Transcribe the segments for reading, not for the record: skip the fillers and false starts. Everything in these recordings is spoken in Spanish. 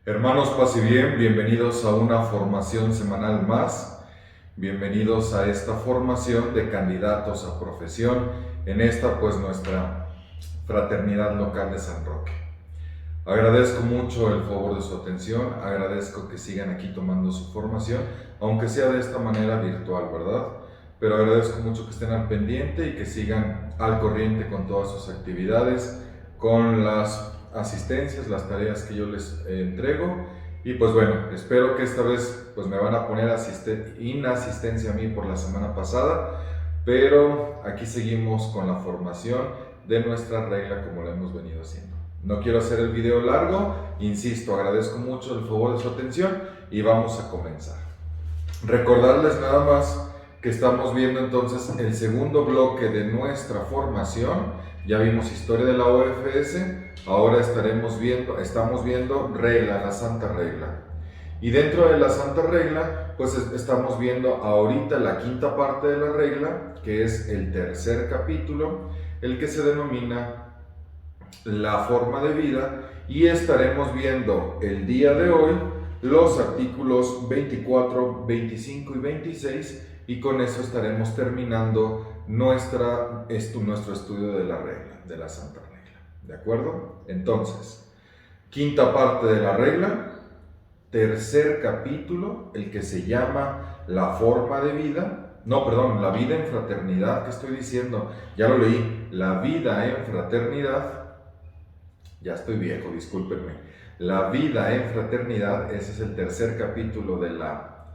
Hermanos, paz y bien, bienvenidos a una formación semanal más. Bienvenidos a esta formación de candidatos a profesión en esta pues nuestra fraternidad local de San Roque. Agradezco mucho el favor de su atención, agradezco que sigan aquí tomando su formación, aunque sea de esta manera virtual, ¿verdad? Pero agradezco mucho que estén al pendiente y que sigan al corriente con todas sus actividades, con las asistencias, las tareas que yo les entrego. Y pues bueno, espero que esta vez pues me van a poner inasistencia a mí por la semana pasada, pero aquí seguimos con la formación de nuestra regla como la hemos venido haciendo. No quiero hacer el video largo, insisto, agradezco mucho el favor de su atención y vamos a comenzar. Recordarles nada más que estamos viendo entonces el segundo bloque de nuestra formación. Ya vimos historia de la OFS, ahora estamos viendo regla, la Santa Regla. Y dentro de la Santa Regla, pues estamos viendo ahorita la quinta parte de la regla, que es el tercer capítulo, el que se denomina la forma de vida, y estaremos viendo el día de hoy los artículos 24, 25 y 26, y con eso estaremos terminando nuestro estudio de la regla, de la Santa Regla. ¿De acuerdo? Entonces, quinta parte de la regla, tercer capítulo, el que se llama la forma de vida, no, perdón, la vida en fraternidad, ¿qué estoy diciendo? Ya lo leí, la vida en fraternidad. Ya estoy viejo, discúlpenme. La vida en fraternidad, ese es el tercer capítulo de la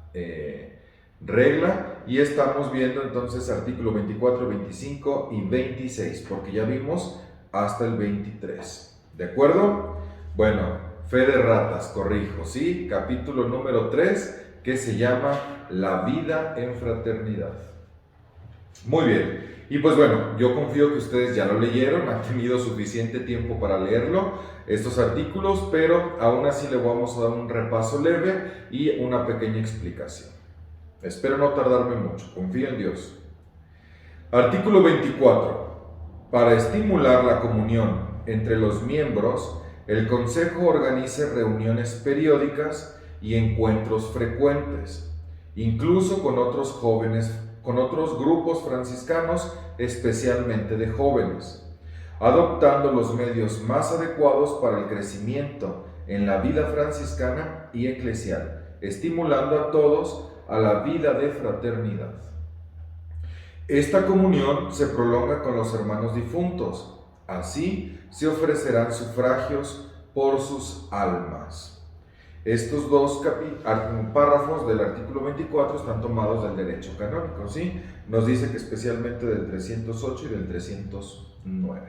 regla, y estamos viendo entonces artículo 24, 25 y 26, porque ya vimos hasta el 23. ¿De acuerdo? Bueno, fe de ratas, corrijo, ¿sí? Capítulo número 3, que se llama la vida en fraternidad. Muy bien. Y pues bueno, yo confío que ustedes ya lo leyeron, han tenido suficiente tiempo para leerlo, estos artículos, pero aún así le vamos a dar un repaso leve y una pequeña explicación. Espero no tardarme mucho, confío en Dios. Artículo 24. Para estimular la comunión entre los miembros, el Consejo organiza reuniones periódicas y encuentros frecuentes, incluso con otros grupos franciscanos, especialmente de jóvenes, adoptando los medios más adecuados para el crecimiento en la vida franciscana y eclesial, estimulando a todos a la vida de fraternidad. Esta comunión se prolonga con los hermanos difuntos. Así se ofrecerán sufragios por sus almas. Estos dos párrafos del artículo 24 están tomados del derecho canónico, ¿sí? Nos dice que especialmente del 308 y del 309.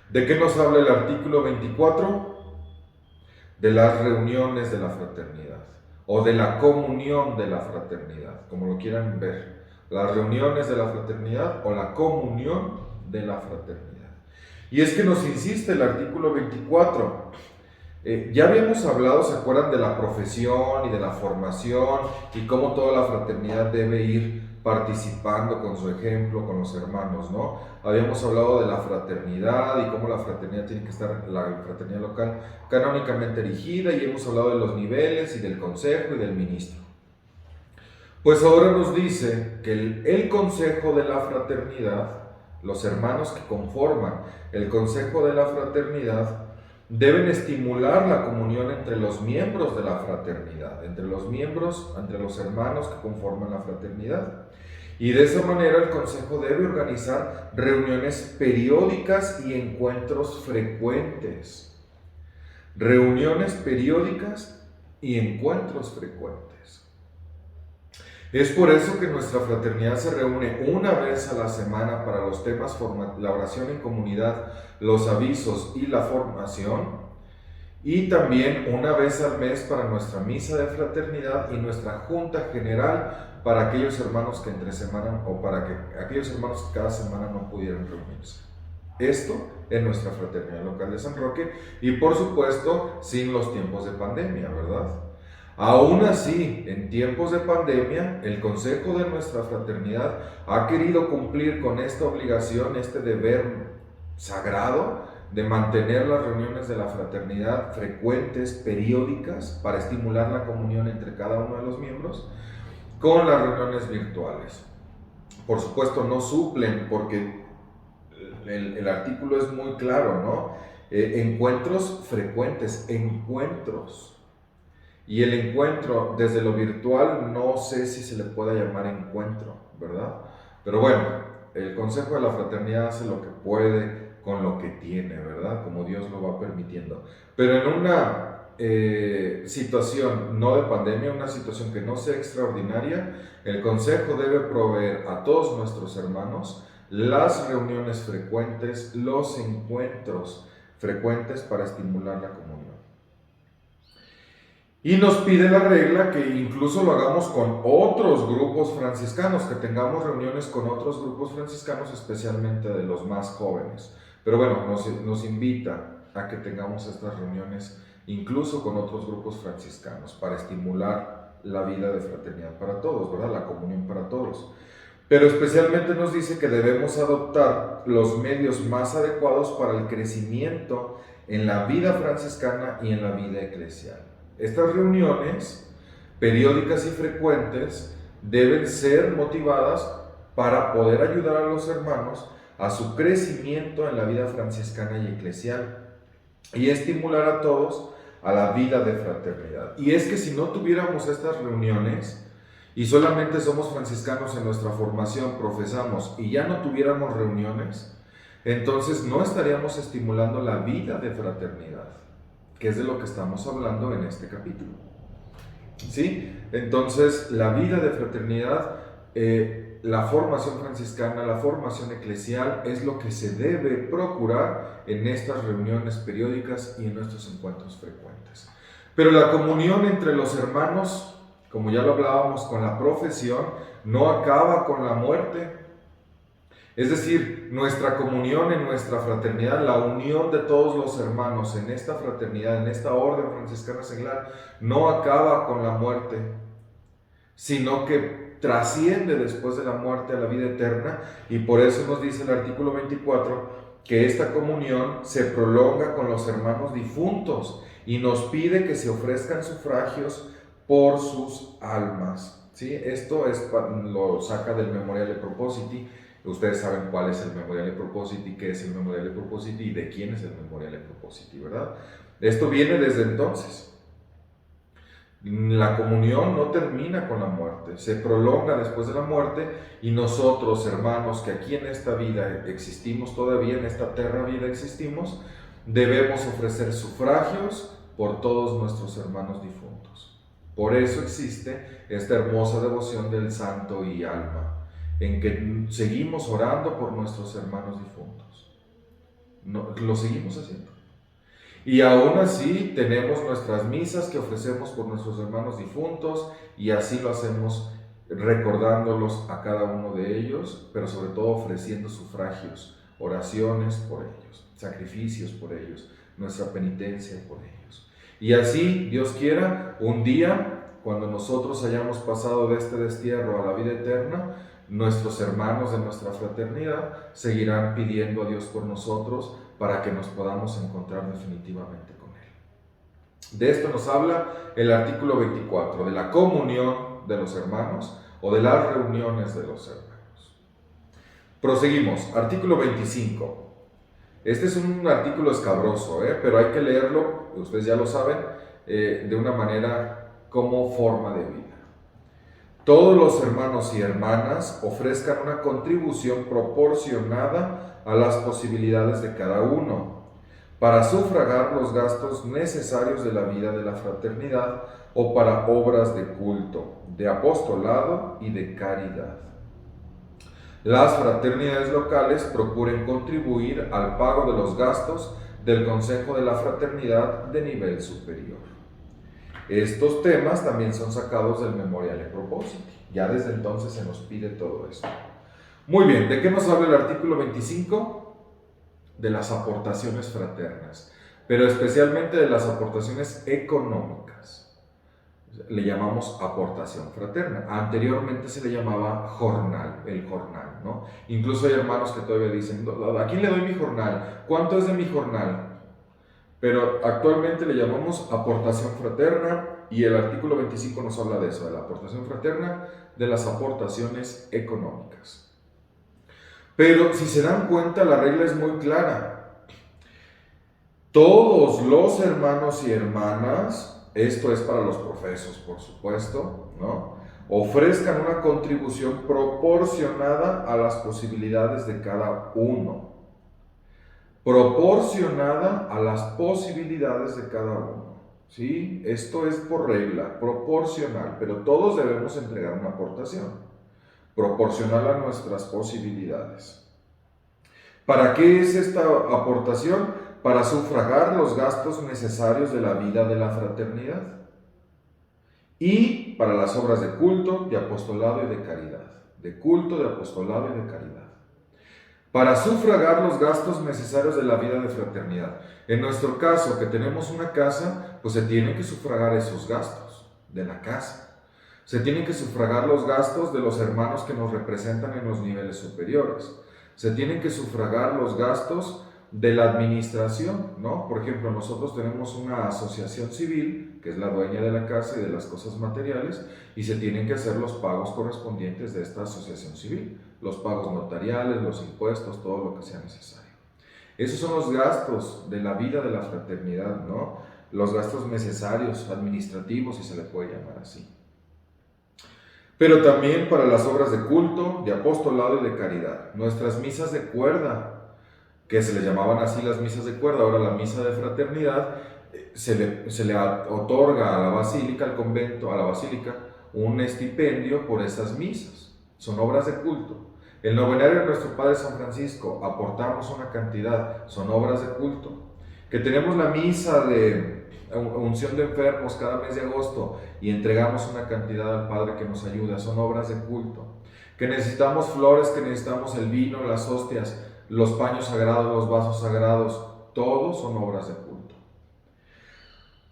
¿De qué nos habla el artículo 24? De las reuniones de la fraternidad, o de la comunión de la fraternidad, como lo quieran ver. Las reuniones de la fraternidad o la comunión de la fraternidad. Y es que nos insiste el artículo 24. Ya habíamos hablado, ¿se acuerdan de la profesión y de la formación y cómo toda la fraternidad debe ir participando con su ejemplo, con los hermanos, ¿no? Habíamos hablado de la fraternidad y cómo la fraternidad tiene que estar, la fraternidad local, canónicamente erigida, y hemos hablado de los niveles y del consejo y del ministro. Pues ahora nos dice que el consejo de la fraternidad, los hermanos que conforman el consejo de la fraternidad, deben estimular la comunión entre los miembros de la fraternidad, entre los hermanos que conforman la fraternidad. Y de esa manera el consejo debe organizar reuniones periódicas y encuentros frecuentes. Reuniones periódicas y encuentros frecuentes. Es por eso que nuestra fraternidad se reúne una vez a la semana para los temas la oración en comunidad, los avisos y la formación, y también una vez al mes para nuestra misa de fraternidad y nuestra junta general para aquellos hermanos que entre semana, o para que aquellos hermanos que cada semana no pudieran reunirse. Esto en nuestra fraternidad local de San Roque, y por supuesto sin los tiempos de pandemia, ¿verdad? Aún así, en tiempos de pandemia, el consejo de nuestra fraternidad ha querido cumplir con esta obligación, este deber sagrado de mantener las reuniones de la fraternidad frecuentes, periódicas, para estimular la comunión entre cada uno de los miembros, con las reuniones virtuales. Por supuesto, no suplen, porque el artículo es muy claro, ¿no? Encuentros frecuentes, encuentros. Y el encuentro desde lo virtual no sé si se le pueda llamar encuentro, ¿verdad? Pero bueno, el Consejo de la Fraternidad hace lo que puede con lo que tiene, ¿verdad? Como Dios lo va permitiendo. Pero en una situación no de pandemia, una situación que no sea extraordinaria, el Consejo debe proveer a todos nuestros hermanos las reuniones frecuentes, los encuentros frecuentes para estimular la comunión. Y nos pide la regla que incluso lo hagamos con otros grupos franciscanos, que tengamos reuniones con otros grupos franciscanos, especialmente de los más jóvenes. Pero bueno, nos invita a que tengamos estas reuniones incluso con otros grupos franciscanos para estimular la vida de fraternidad para todos, ¿verdad? La comunión para todos. Pero especialmente nos dice que debemos adoptar los medios más adecuados para el crecimiento en la vida franciscana y en la vida eclesial. Estas reuniones periódicas y frecuentes deben ser motivadas para poder ayudar a los hermanos a su crecimiento en la vida franciscana y eclesial y estimular a todos a la vida de fraternidad. Y es que si no tuviéramos estas reuniones y solamente somos franciscanos en nuestra formación, profesamos y ya no tuviéramos reuniones, entonces no estaríamos estimulando la vida de fraternidad, que es de lo que estamos hablando en este capítulo. ¿Sí? Entonces, la vida de fraternidad, la formación franciscana, la formación eclesial, es lo que se debe procurar en estas reuniones periódicas y en nuestros encuentros frecuentes. Pero la comunión entre los hermanos, como ya lo hablábamos con la profesión, no acaba con la muerte. Es decir, nuestra comunión en nuestra fraternidad, la unión de todos los hermanos en esta fraternidad, en esta orden franciscana seglar, no acaba con la muerte, sino que trasciende después de la muerte a la vida eterna, y por eso nos dice el artículo 24 que esta comunión se prolonga con los hermanos difuntos y nos pide que se ofrezcan sufragios por sus almas. ¿Sí? Esto lo saca del Memoriale Propositi. Ustedes saben cuál es el Memoriale Propositi, qué es el Memoriale Propositi y de quién es el Memoriale Propositi, ¿verdad? Esto viene desde entonces. La comunión no termina con la muerte, se prolonga después de la muerte, y nosotros, hermanos, que aquí en esta vida existimos todavía, en esta terra vida existimos, debemos ofrecer sufragios por todos nuestros hermanos difuntos. Por eso existe esta hermosa devoción del santo y alma, en que seguimos orando por nuestros hermanos difuntos. Lo seguimos haciendo. Y aún así tenemos nuestras misas que ofrecemos por nuestros hermanos difuntos, y así lo hacemos recordándolos a cada uno de ellos, pero sobre todo ofreciendo sufragios, oraciones por ellos, sacrificios por ellos, nuestra penitencia por ellos. Y así, Dios quiera, un día, cuando nosotros hayamos pasado de este destierro a la vida eterna, nuestros hermanos de nuestra fraternidad seguirán pidiendo a Dios por nosotros para que nos podamos encontrar definitivamente con Él. De esto nos habla el artículo 24, de la comunión de los hermanos o de las reuniones de los hermanos. Proseguimos, artículo 25. Este es un artículo escabroso, pero hay que leerlo, ustedes ya lo saben, de una manera como forma de vida. Todos los hermanos y hermanas ofrezcan una contribución proporcionada a las posibilidades de cada uno para sufragar los gastos necesarios de la vida de la fraternidad o para obras de culto, de apostolado y de caridad. Las fraternidades locales procuren contribuir al pago de los gastos del Consejo de la Fraternidad de nivel superior. Estos temas también son sacados del Memoriale Propositi. Ya desde entonces se nos pide todo esto. Muy bien, ¿de qué nos habla el artículo 25? De las aportaciones fraternas, pero especialmente de las aportaciones económicas. le llamamos aportación fraterna. Anteriormente se le llamaba jornal, el jornal, ¿no? Incluso hay hermanos que todavía dicen, ¿a quién le doy mi jornal? ¿Cuánto es de mi jornal? Pero actualmente le llamamos aportación fraterna y el artículo 25 nos habla de eso, de la aportación fraterna, de las aportaciones económicas. Pero si se dan cuenta, la regla es muy clara. Todos los hermanos y hermanas, esto es para los profesos, por supuesto, ¿no?, ofrezcan una contribución proporcionada a las posibilidades de cada uno. Proporcionada a las posibilidades de cada uno. ¿Sí? Esto es por regla, proporcional, pero todos debemos entregar una aportación, proporcional a nuestras posibilidades. ¿Para qué es esta aportación? Para sufragar los gastos necesarios de la vida de la fraternidad y para las obras de culto, de apostolado y de caridad. De culto, de apostolado y de caridad. Para sufragar los gastos necesarios de la vida de fraternidad. En nuestro caso, que tenemos una casa, pues se tienen que sufragar esos gastos de la casa. Se tienen que sufragar los gastos de los hermanos que nos representan en los niveles superiores. Se tienen que sufragar los gastos de la administración, ¿no? Por ejemplo, nosotros tenemos una asociación civil, que es la dueña de la casa y de las cosas materiales, y se tienen que hacer los pagos correspondientes de esta asociación civil, los pagos notariales, los impuestos, todo lo que sea necesario. Esos son los gastos de la vida de la fraternidad, ¿no? Los gastos necesarios, administrativos, si se le puede llamar así. Pero también para las obras de culto, de apostolado y de caridad. Nuestras misas de cuerda, que se le llamaban así las misas de cuerda, ahora la misa de fraternidad, se le otorga a la basílica, al convento, a la basílica, un estipendio por esas misas. Son obras de culto. El novenario de nuestro Padre San Francisco, aportamos una cantidad, son obras de culto. Que tenemos la misa de unción de enfermos cada mes de agosto y entregamos una cantidad al Padre que nos ayuda, son obras de culto. Que necesitamos flores, que necesitamos el vino, las hostias, los paños sagrados, los vasos sagrados, todos son obras de culto.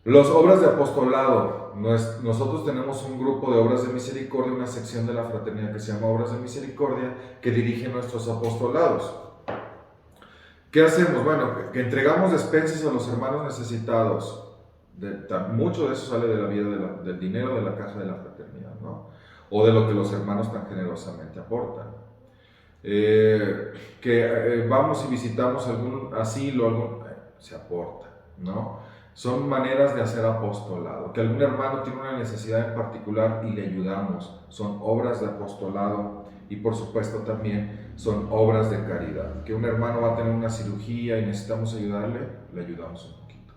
Las obras de apostolado, nosotros tenemos un grupo de obras de misericordia, una sección de la fraternidad que se llama Obras de Misericordia, que dirige nuestros apostolados. ¿Qué hacemos? Bueno, que entregamos despensas a los hermanos necesitados. Mucho de eso sale de la vida, del dinero de la caja de la fraternidad, ¿no? O de lo que los hermanos tan generosamente aportan. Vamos y visitamos algún asilo, se aporta, ¿no? Son maneras de hacer apostolado. Que algún hermano tiene una necesidad en particular y le ayudamos. Son obras de apostolado y por supuesto también son obras de caridad. Que un hermano va a tener una cirugía y necesitamos ayudarle, le ayudamos un poquito.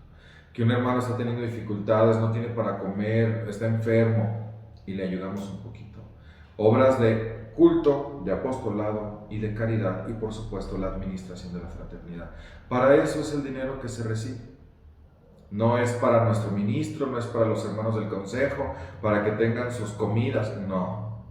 Que un hermano está teniendo dificultades, no tiene para comer, está enfermo y le ayudamos un poquito. Obras de culto, de apostolado y de caridad y por supuesto la administración de la fraternidad. Para eso es el dinero que se recibe. No es para nuestro ministro, no es para los hermanos del consejo, para que tengan sus comidas, no.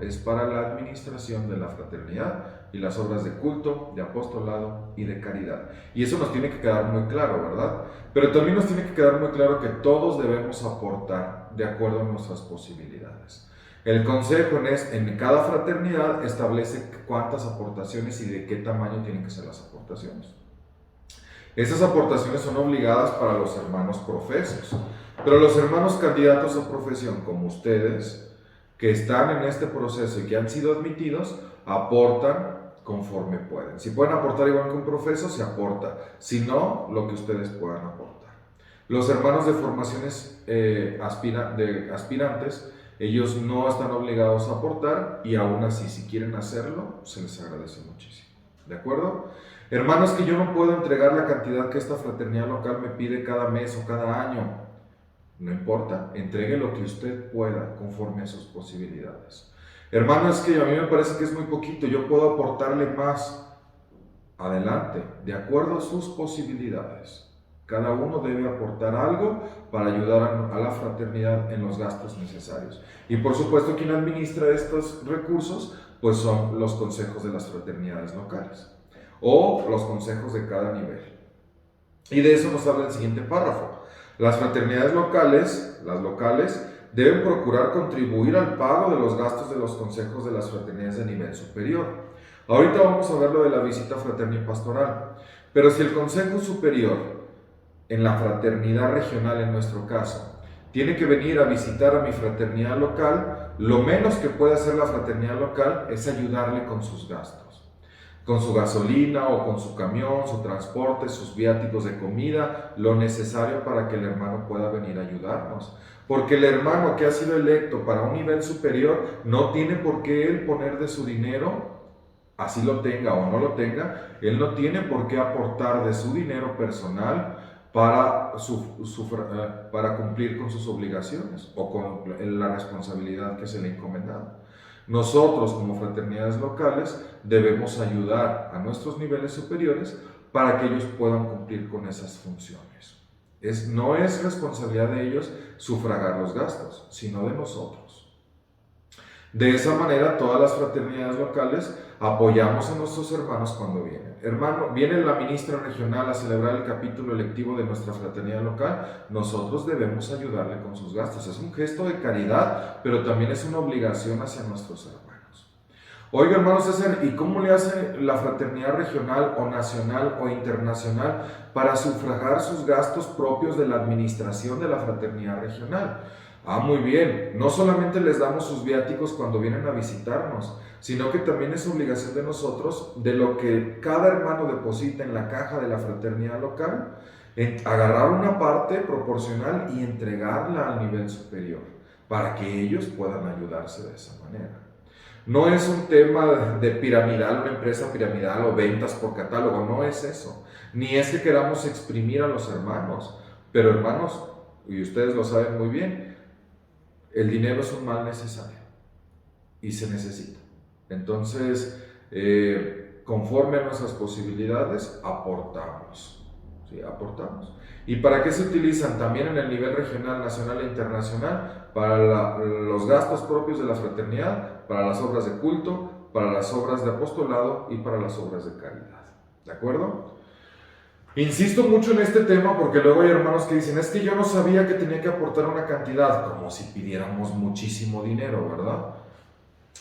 Es para la administración de la fraternidad y las obras de culto, de apostolado y de caridad. Y eso nos tiene que quedar muy claro, ¿verdad? Pero también nos tiene que quedar muy claro que todos debemos aportar de acuerdo a nuestras posibilidades. El consejo en cada fraternidad establece cuántas aportaciones y de qué tamaño tienen que ser las aportaciones. Esas aportaciones son obligadas para los hermanos profesos, pero los hermanos candidatos a profesión, como ustedes, que están en este proceso y que han sido admitidos, aportan conforme pueden. Si pueden aportar igual que un profeso, se aporta. Si no, lo que ustedes puedan aportar. Los hermanos de formaciones de aspirantes, ellos no están obligados a aportar y aún así, si quieren hacerlo, se les agradece muchísimo. ¿De acuerdo? Hermanos, que yo no puedo entregar la cantidad que esta fraternidad local me pide cada mes o cada año. No importa, entregue lo que usted pueda conforme a sus posibilidades. Hermano, es que a mí me parece que es muy poquito, yo puedo aportarle más. Adelante, de acuerdo a sus posibilidades. Cada uno debe aportar algo para ayudar a la fraternidad en los gastos necesarios. Y por supuesto, quien administra estos recursos, pues son los consejos de las fraternidades locales o los consejos de cada nivel. Y de eso nos habla el siguiente párrafo. Las fraternidades locales, deben procurar contribuir al pago de los gastos de los consejos de las fraternidades de nivel superior. Ahorita vamos a ver lo de la visita fraterna y pastoral, pero si el consejo superior en la fraternidad regional, en nuestro caso, tiene que venir a visitar a mi fraternidad local, lo menos que puede hacer la fraternidad local es ayudarle con sus gastos, con su gasolina o con su camión, su transporte, sus viáticos de comida, lo necesario para que el hermano pueda venir a ayudarnos. Porque el hermano que ha sido electo para un nivel superior no tiene por qué él poner de su dinero, así lo tenga o no lo tenga, él no tiene por qué aportar de su dinero personal para cumplir con sus obligaciones o con la responsabilidad que se le ha encomendado. Nosotros, como fraternidades locales, debemos ayudar a nuestros niveles superiores para que ellos puedan cumplir con esas funciones. No es responsabilidad de ellos sufragar los gastos, sino de nosotros. De esa manera, todas las fraternidades locales apoyamos a nuestros hermanos cuando vienen. Hermano, viene la ministra regional a celebrar el capítulo electivo de nuestra fraternidad local, nosotros debemos ayudarle con sus gastos. Es un gesto de caridad, pero también es una obligación hacia nuestros hermanos. Oiga, hermano César, ¿y cómo le hace la fraternidad regional o nacional o internacional para sufragar sus gastos propios de la administración de la fraternidad regional? Muy bien, no solamente les damos sus viáticos cuando vienen a visitarnos, sino que también es obligación de nosotros, de lo que cada hermano deposita en la caja de la fraternidad local, agarrar una parte proporcional y entregarla al nivel superior, para que ellos puedan ayudarse de esa manera. No es un tema de piramidal, una empresa piramidal o ventas por catálogo, no es eso. Ni es que queramos exprimir a los hermanos, pero hermanos, y ustedes lo saben muy bien, el dinero es un mal necesario y se necesita. Entonces, conforme a nuestras posibilidades, aportamos. ¿Sí? Aportamos. ¿Y para qué se utilizan? También en el nivel regional, nacional e internacional, para los gastos propios de la fraternidad, para las obras de culto, para las obras de apostolado y para las obras de caridad. ¿De acuerdo? Insisto mucho en este tema porque luego hay hermanos que dicen, es que yo no sabía que tenía que aportar una cantidad, como si pidiéramos muchísimo dinero, ¿verdad?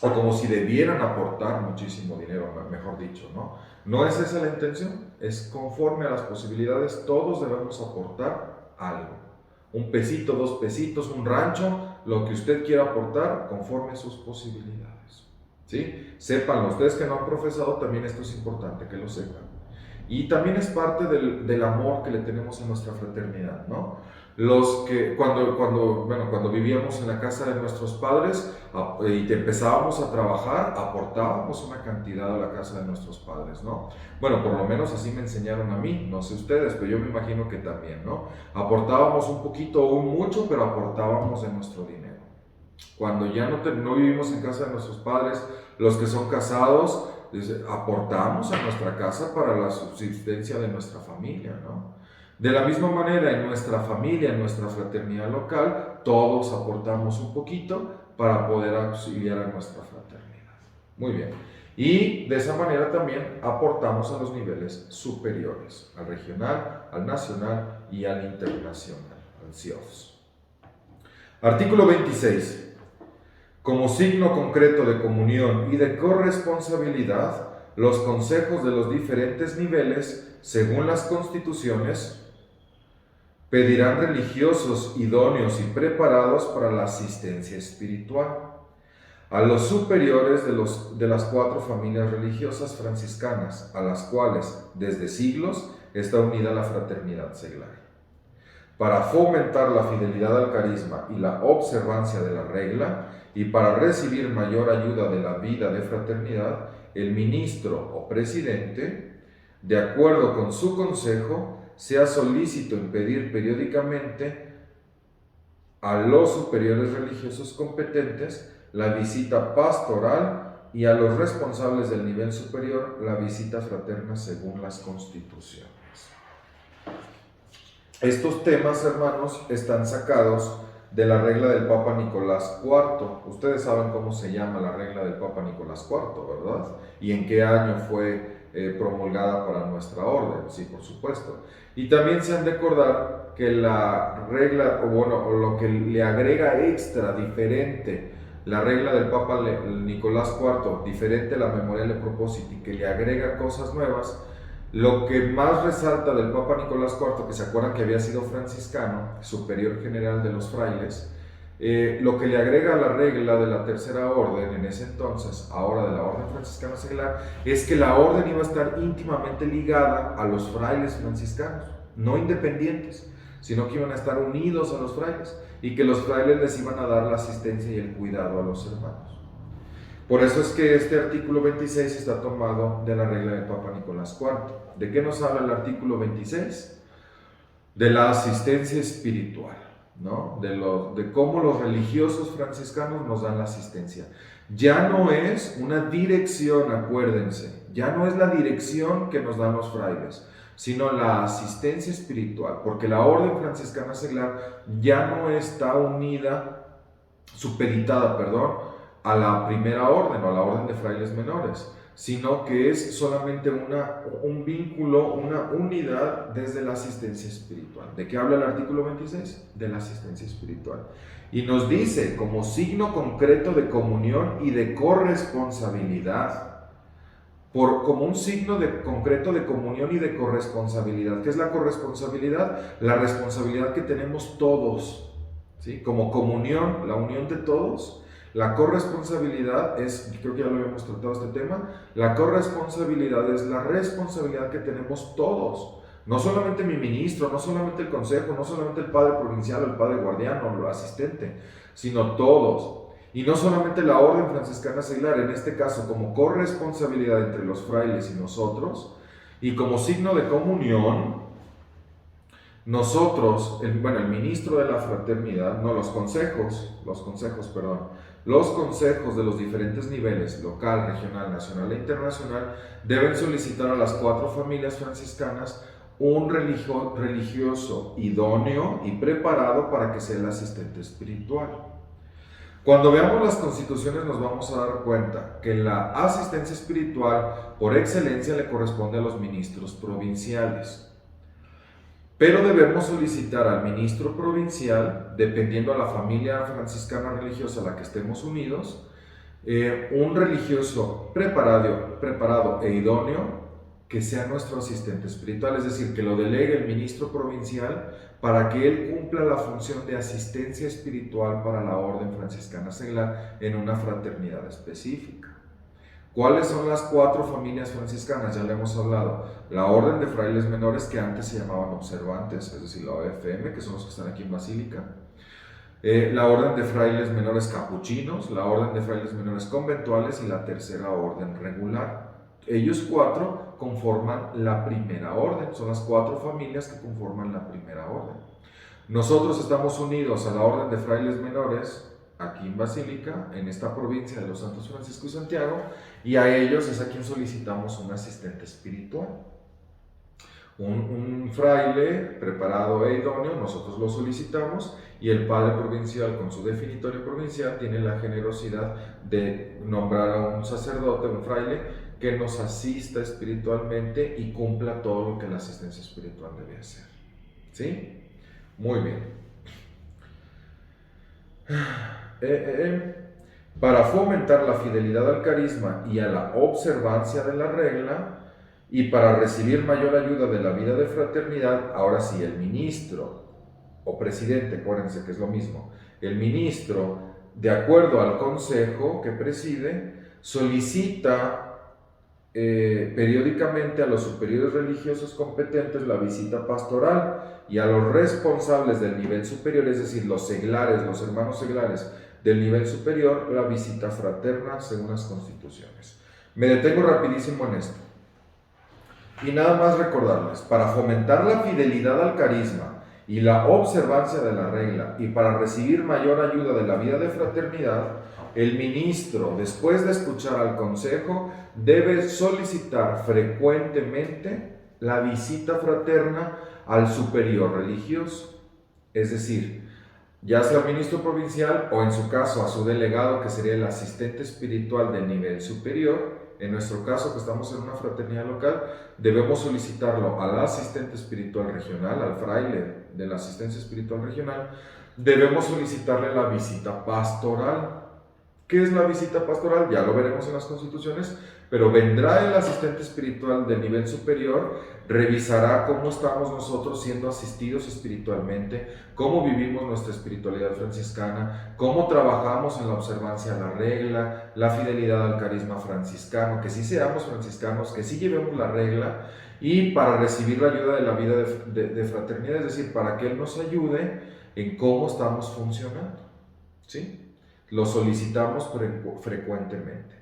O como si debieran aportar muchísimo dinero, mejor dicho, ¿no? No es esa la intención, es conforme a las posibilidades, todos debemos aportar algo. Un pesito, 2 pesitos, un rancho, lo que usted quiera aportar conforme a sus posibilidades. ¿Sí? Sépanlo, ustedes que no han profesado, también esto es importante que lo sepan. Y también es parte del amor que le tenemos a nuestra fraternidad, ¿no? Los que cuando vivíamos en la casa de nuestros padres y empezábamos a trabajar, aportábamos una cantidad a la casa de nuestros padres, ¿no? Bueno, por lo menos así me enseñaron a mí, no sé ustedes, pero yo me imagino que también, ¿no? Aportábamos un poquito o un mucho, pero aportábamos de nuestro dinero. Cuando ya no vivimos en casa de nuestros padres, los que son casados, aportamos a nuestra casa para la subsistencia de nuestra familia, ¿no? De la misma manera, en nuestra familia, en nuestra fraternidad local, todos aportamos un poquito para poder auxiliar a nuestra fraternidad. Muy bien. Y de esa manera también aportamos a los niveles superiores, al regional, al nacional y al internacional, al CIOFS. Artículo 26. Como signo concreto de comunión y de corresponsabilidad, los consejos de los diferentes niveles, según las constituciones, pedirán religiosos idóneos y preparados para la asistencia espiritual a los superiores de las 4 familias religiosas franciscanas, a las cuales desde siglos está unida la fraternidad seglar. Para fomentar la fidelidad al carisma y la observancia de la regla, y para recibir mayor ayuda de la vida de fraternidad, el ministro o presidente, de acuerdo con su consejo, sea solícito en pedir periódicamente a los superiores religiosos competentes la visita pastoral y a los responsables del nivel superior la visita fraterna según las constituciones. Estos temas, hermanos, están sacados de la regla del Papa Nicolás IV. Ustedes saben cómo se llama la regla del Papa Nicolás IV, ¿verdad? Y en qué año fue promulgada para nuestra orden, sí, por supuesto. Y también se han de acordar que la regla, o lo que le agrega extra, diferente, la regla del Papa Nicolás IV, diferente a la Memoriale Propositi, que le agrega cosas nuevas. Lo que más resalta del Papa Nicolás IV, que se acuerdan que había sido franciscano, superior general de los frailes, lo que le agrega a la regla de la tercera orden en ese entonces, ahora de la orden franciscana seglar, es que la orden iba a estar íntimamente ligada a los frailes franciscanos, no independientes, sino que iban a estar unidos a los frailes y que los frailes les iban a dar la asistencia y el cuidado a los hermanos. Por eso es que este artículo 26 está tomado de la regla del Papa Nicolás IV. ¿De qué nos habla el artículo 26? De la asistencia espiritual, ¿no? De cómo los religiosos franciscanos nos dan la asistencia. Ya no es una dirección, acuérdense, ya no es la dirección que nos dan los frailes, sino la asistencia espiritual, porque la orden franciscana seglar ya no está supeditada, a la primera orden o a la orden de frailes menores, sino que es solamente un vínculo, una unidad desde la asistencia espiritual. ¿De qué habla el artículo 26? De la asistencia espiritual. Y nos dice, como signo concreto de comunión y de corresponsabilidad, como un signo concreto de comunión y de corresponsabilidad. ¿Qué es la corresponsabilidad? La responsabilidad que tenemos todos, ¿sí? Como comunión, la unión de todos. La corresponsabilidad es, creo que ya lo habíamos tratado este tema, la corresponsabilidad es la responsabilidad que tenemos todos. No solamente mi ministro, no solamente el consejo, no solamente el padre provincial o el padre guardiano o el asistente, sino todos. Y no solamente la orden franciscana seglar, en este caso como corresponsabilidad entre los frailes y nosotros, y como signo de comunión, nosotros, el ministro de la fraternidad, no, los consejos de los diferentes niveles, local, regional, nacional e internacional, deben solicitar a las 4 familias franciscanas un religioso idóneo y preparado para que sea el asistente espiritual. Cuando veamos las constituciones nos vamos a dar cuenta que la asistencia espiritual por excelencia le corresponde a los ministros provinciales. Pero debemos solicitar al ministro provincial, dependiendo a la familia franciscana religiosa a la que estemos unidos, un religioso preparado e idóneo que sea nuestro asistente espiritual, es decir, que lo delegue el ministro provincial para que él cumpla la función de asistencia espiritual para la orden franciscana seglar en una fraternidad específica. ¿Cuáles son las 4 familias franciscanas? Ya le hemos hablado. La orden de frailes menores, que antes se llamaban observantes, es decir, la OFM, que son los que están aquí en Basílica. La orden de frailes menores capuchinos, la orden de frailes menores conventuales y la tercera orden regular. Ellos 4 conforman la primera orden, son las 4 familias que conforman la primera orden. Nosotros estamos unidos a la orden de frailes menores, aquí en Basílica, en esta provincia de los Santos Francisco y Santiago, y a ellos es a quien solicitamos un asistente espiritual. Un fraile preparado e idóneo, nosotros lo solicitamos, y el padre provincial con su definitorio provincial tiene la generosidad de nombrar a un sacerdote, un fraile, que nos asista espiritualmente y cumpla todo lo que la asistencia espiritual debe hacer. ¿Sí? Muy bien. Para fomentar la fidelidad al carisma y a la observancia de la regla, y para recibir mayor ayuda de la vida de fraternidad, ahora sí, el ministro o presidente, acuérdense que es lo mismo, el ministro, de acuerdo al consejo que preside, solicita periódicamente a los superiores religiosos competentes la visita pastoral y a los responsables del nivel superior, es decir, los seglares, los hermanos seglares del nivel superior, la visita fraterna según las constituciones. Me detengo rapidísimo en esto. Y nada más recordarles, para fomentar la fidelidad al carisma y la observancia de la regla y para recibir mayor ayuda de la vida de fraternidad, el ministro, después de escuchar al consejo, debe solicitar frecuentemente la visita fraterna al superior religioso, es decir, ya sea al ministro provincial o en su caso a su delegado, que sería el asistente espiritual del nivel superior, en nuestro caso que estamos en una fraternidad local, debemos solicitarlo al asistente espiritual regional, al fraile de la asistencia espiritual regional, debemos solicitarle la visita pastoral. ¿Qué es la visita pastoral? Ya lo veremos en las constituciones, pero vendrá el asistente espiritual del nivel superior, revisará cómo estamos nosotros siendo asistidos espiritualmente, cómo vivimos nuestra espiritualidad franciscana, cómo trabajamos en la observancia de la regla, la fidelidad al carisma franciscano, que sí seamos franciscanos, que sí llevemos la regla, y para recibir la ayuda de la vida de fraternidad, es decir, para que Él nos ayude en cómo estamos funcionando, ¿sí? Lo solicitamos frecuentemente.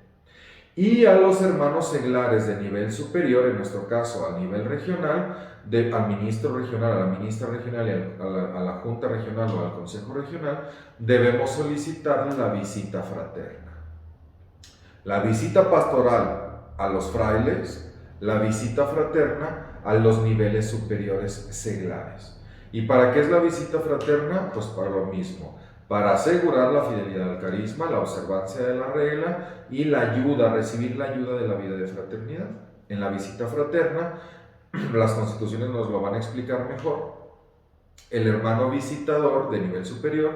Y a los hermanos seglares de nivel superior, en nuestro caso a nivel regional, al ministro regional, a la ministra regional y a la junta regional o al consejo regional, debemos solicitarle la visita fraterna. La visita pastoral a los frailes, la visita fraterna a los niveles superiores seglares. ¿Y para qué es la visita fraterna? Pues para lo mismo, para asegurar la fidelidad al carisma, la observancia de la regla y la ayuda, recibir la ayuda de la vida de fraternidad. En la visita fraterna, las constituciones nos lo van a explicar mejor. El hermano visitador de nivel superior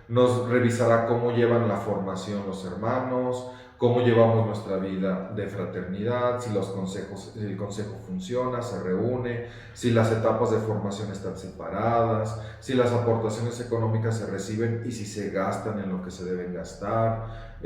nos revisará cómo llevan la formación los hermanos, cómo llevamos nuestra vida de fraternidad, si el consejo funciona, se reúne, si las etapas de formación están separadas, si las aportaciones económicas se reciben y si se gastan en lo que se deben gastar,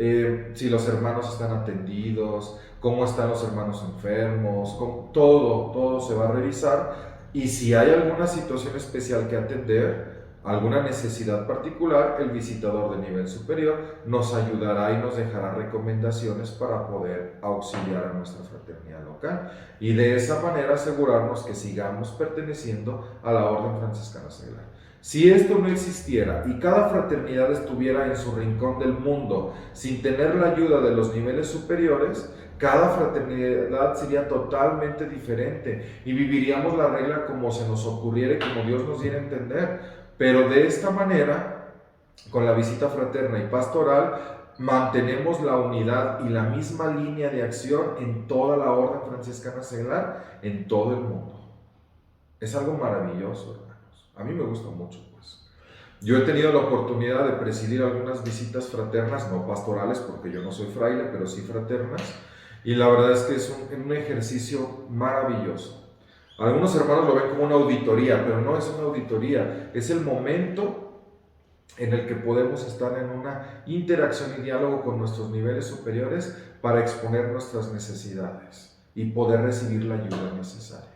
si los hermanos están atendidos, cómo están los hermanos enfermos, todo se va a revisar, y si hay alguna situación especial que atender, alguna necesidad particular, el visitador de nivel superior nos ayudará y nos dejará recomendaciones para poder auxiliar a nuestra fraternidad local y de esa manera asegurarnos que sigamos perteneciendo a la Orden Franciscana Seglar. Si esto no existiera y cada fraternidad estuviera en su rincón del mundo sin tener la ayuda de los niveles superiores, cada fraternidad sería totalmente diferente y viviríamos la regla como se nos ocurriera y como Dios nos diera a entender. Pero de esta manera, con la visita fraterna y pastoral, mantenemos la unidad y la misma línea de acción en toda la Orden Franciscana Seglar, en todo el mundo. Es algo maravilloso, hermanos. A mí me gusta mucho, pues. Yo he tenido la oportunidad de presidir algunas visitas fraternas, no pastorales, porque yo no soy fraile, pero sí fraternas, y la verdad es que es un ejercicio maravilloso. Algunos hermanos lo ven como una auditoría, pero no es una auditoría, es el momento en el que podemos estar en una interacción y diálogo con nuestros niveles superiores para exponer nuestras necesidades y poder recibir la ayuda necesaria.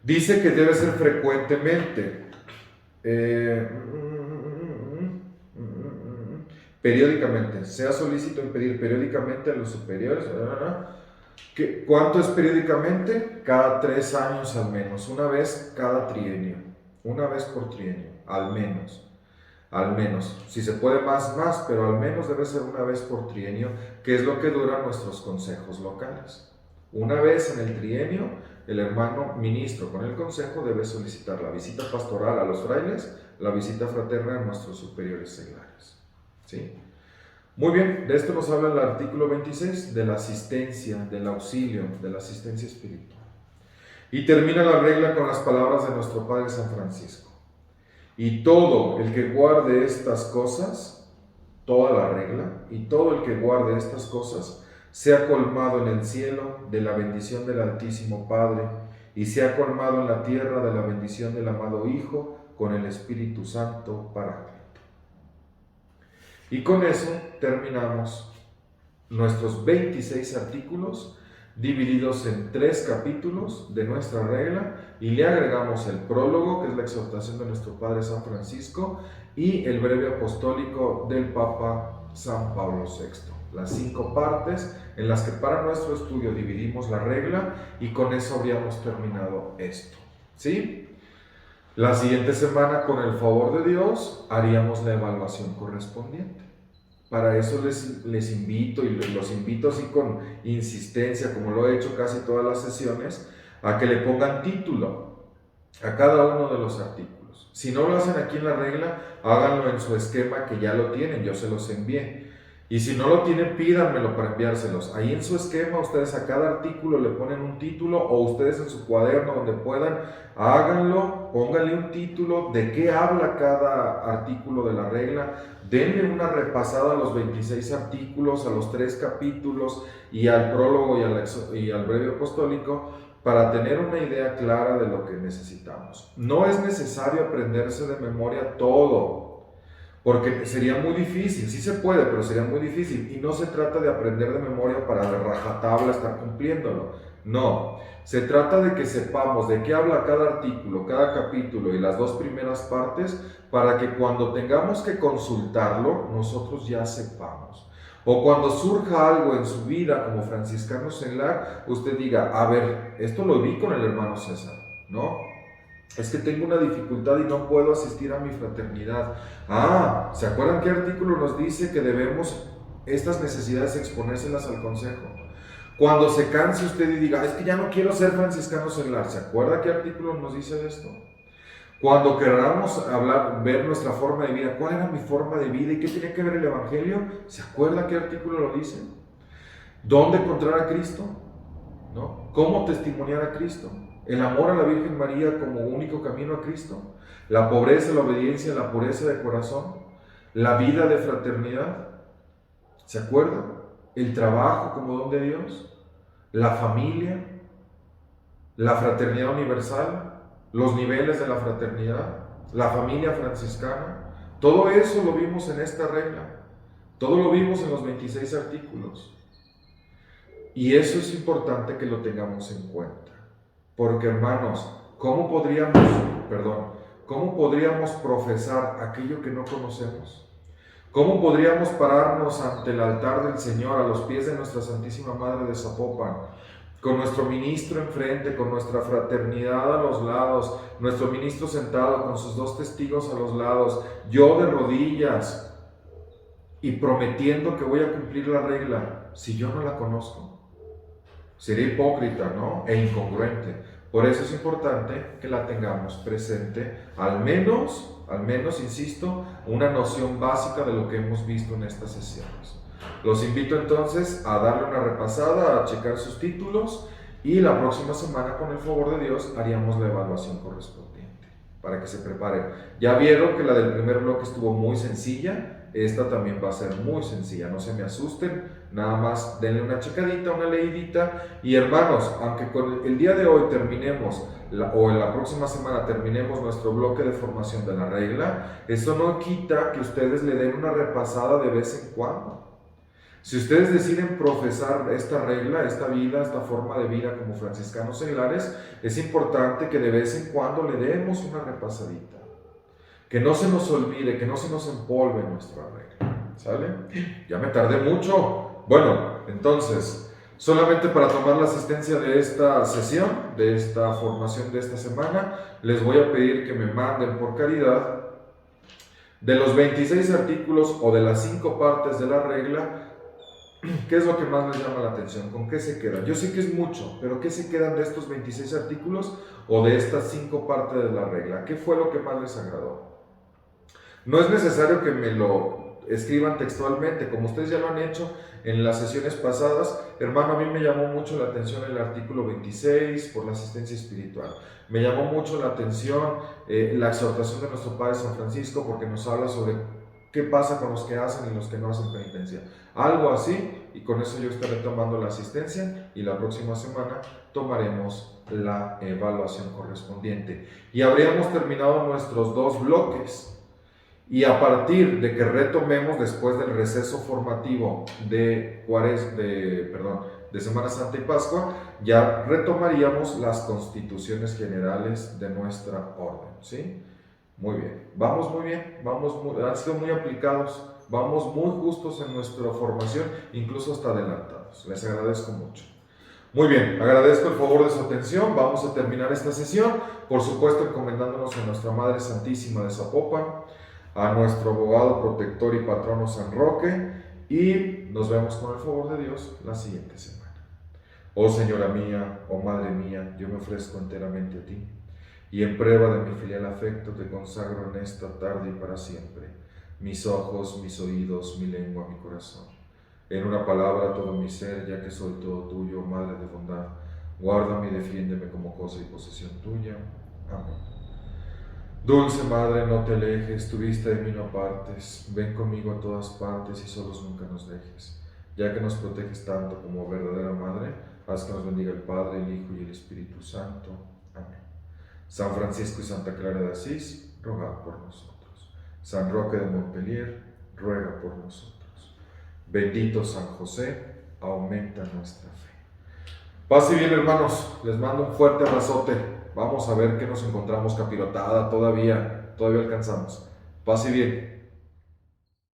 Dice que debe ser frecuentemente, periódicamente, sea solícito en pedir periódicamente a los superiores. ¿Cuánto es periódicamente? Cada 3 años al menos, una vez cada trienio, una vez por trienio, al menos, si se puede más, pero al menos debe ser una vez por trienio, que es lo que duran nuestros consejos locales. Una vez en el trienio, el hermano ministro con el consejo debe solicitar la visita pastoral a los frailes, la visita fraterna a nuestros superiores seglares, ¿sí? Muy bien, de esto nos habla el artículo 26, de la asistencia, del auxilio, de la asistencia espiritual. Y termina la regla con las palabras de nuestro Padre San Francisco. Y todo el que guarde estas cosas, toda la regla, y todo el que guarde estas cosas, sea colmado en el cielo de la bendición del Altísimo Padre, y sea colmado en la tierra de la bendición del amado Hijo, con el Espíritu Santo Paráclito. Y con eso terminamos nuestros 26 artículos divididos en 3 capítulos de nuestra regla y le agregamos el prólogo, que es la exhortación de nuestro Padre San Francisco, y el breve apostólico del Papa San Pablo VI. Las 5 partes en las que para nuestro estudio dividimos la regla y con eso habríamos terminado esto, ¿sí? La siguiente semana, con el favor de Dios, haríamos la evaluación correspondiente. Para eso les invito, y los invito así con insistencia, como lo he hecho casi todas las sesiones, a que le pongan título a cada uno de los artículos. Si no lo hacen aquí en la regla, háganlo en su esquema que ya lo tienen, yo se los envié. Y si no lo tienen, pídanmelo para enviárselos. Ahí en su esquema, ustedes a cada artículo le ponen un título, o ustedes en su cuaderno donde puedan, háganlo, pónganle un título de qué habla cada artículo de la regla, denle una repasada a los 26 artículos, a los 3 capítulos y al prólogo y al breve apostólico, para tener una idea clara de lo que necesitamos. No es necesario aprenderse de memoria todo, porque sería muy difícil. Sí se puede, pero sería muy difícil. Y no se trata de aprender de memoria para de rajatabla estar cumpliéndolo. No, se trata de que sepamos de qué habla cada artículo, cada capítulo y las 2 primeras partes, para que cuando tengamos que consultarlo, nosotros ya sepamos. O cuando surja algo en su vida como franciscano seglar, usted diga, a ver, esto lo vi con el hermano César, ¿no? Es que tengo una dificultad y no puedo asistir a mi fraternidad. Ah, ¿se acuerdan qué artículo nos dice que debemos estas necesidades exponérselas al consejo? Cuando se canse usted y diga, es que ya no quiero ser franciscano seglar, ¿se acuerda qué artículo nos dice de esto? Cuando queramos hablar, ver nuestra forma de vida, ¿cuál era mi forma de vida y qué tenía que ver el Evangelio? ¿Se acuerda qué artículo lo dice? ¿Dónde encontrar a Cristo? ¿No? ¿Cómo testimoniar a Cristo? El amor a la Virgen María como único camino a Cristo, la pobreza, la obediencia, la pureza de corazón, la vida de fraternidad, ¿se acuerdan? El trabajo como don de Dios, la familia, la fraternidad universal, los niveles de la fraternidad, la familia franciscana. Todo eso lo vimos en esta regla, todo lo vimos en los 26 artículos. Y eso es importante que lo tengamos en cuenta. Porque, hermanos, ¿cómo podríamos profesar aquello que no conocemos? ¿Cómo podríamos pararnos ante el altar del Señor, a los pies de nuestra Santísima Madre de Zapopan, con nuestro ministro enfrente, con nuestra fraternidad a los lados, nuestro ministro sentado con sus 2 testigos a los lados, yo de rodillas y prometiendo que voy a cumplir la regla, si yo no la conozco? Sería hipócrita, ¿no? E incongruente. Por eso es importante que la tengamos presente, al menos, insisto, una noción básica de lo que hemos visto en estas sesiones. Los invito entonces a darle una repasada, a checar sus títulos, y la próxima semana, con el favor de Dios, haríamos la evaluación correspondiente, para que se preparen. Ya vieron que la del primer bloque estuvo muy sencilla. Esta también va a ser muy sencilla, no se me asusten, nada más denle una checadita, una leidita. Y hermanos, aunque con el día de hoy terminemos, o en la próxima semana terminemos nuestro bloque de formación de la regla, eso no quita que ustedes le den una repasada de vez en cuando. Si ustedes deciden profesar esta regla, esta vida, esta forma de vida como franciscanos seglares, es importante que de vez en cuando le demos una repasadita. Que no se nos olvide, que no se nos empolve nuestra regla. ¿Sale? Ya me tardé mucho. Bueno, entonces, solamente para tomar la asistencia de esta sesión, de esta formación de esta semana, les voy a pedir que me manden por caridad de los 26 artículos o de las 5 partes de la regla, ¿qué es lo que más les llama la atención? ¿Con qué se quedan? Yo sé que es mucho, pero ¿qué se quedan de estos 26 artículos o de estas 5 partes de la regla? ¿Qué fue lo que más les agradó? No es necesario que me lo escriban textualmente, como ustedes ya lo han hecho en las sesiones pasadas. Hermano, a mí me llamó mucho la atención el artículo 26 por la asistencia espiritual. Me llamó mucho la atención la exhortación de nuestro Padre San Francisco, porque nos habla sobre qué pasa con los que hacen y los que no hacen penitencia. Algo así, y con eso yo estaré tomando la asistencia, y la próxima semana tomaremos la evaluación correspondiente. Y habríamos terminado nuestros 2 bloques. Y a partir de que retomemos después del receso formativo de Semana Santa y Pascua, ya retomaríamos las constituciones generales de nuestra orden, ¿sí? Muy bien, vamos muy bien, han sido muy aplicados, vamos muy justos en nuestra formación, incluso hasta adelantados. Les agradezco mucho. Muy bien, agradezco el favor de su atención. Vamos a terminar esta sesión, por supuesto encomendándonos a nuestra Madre Santísima de Zapopan, a nuestro abogado, protector y patrono San Roque, y nos vemos con el favor de Dios la siguiente semana. Oh Señora mía, oh Madre mía, yo me ofrezco enteramente a ti, y en prueba de mi filial afecto te consagro en esta tarde y para siempre mis ojos, mis oídos, mi lengua, mi corazón. En una palabra, todo mi ser, ya que soy todo tuyo, Madre de bondad, guárdame y defiéndeme como cosa y posesión tuya. Amén. Dulce Madre, no te alejes, tu vista de mí no apartes, ven conmigo a todas partes y solos nunca nos dejes. Ya que nos proteges tanto como verdadera Madre, haz que nos bendiga el Padre, el Hijo y el Espíritu Santo. Amén. San Francisco y Santa Clara de Asís, rogad por nosotros. San Roque de Montpellier, ruega por nosotros. Bendito San José, aumenta nuestra fe. Paz y bien, hermanos, les mando un fuerte abrazote. Vamos a ver que nos encontramos capirotada, todavía alcanzamos. Paz y bien.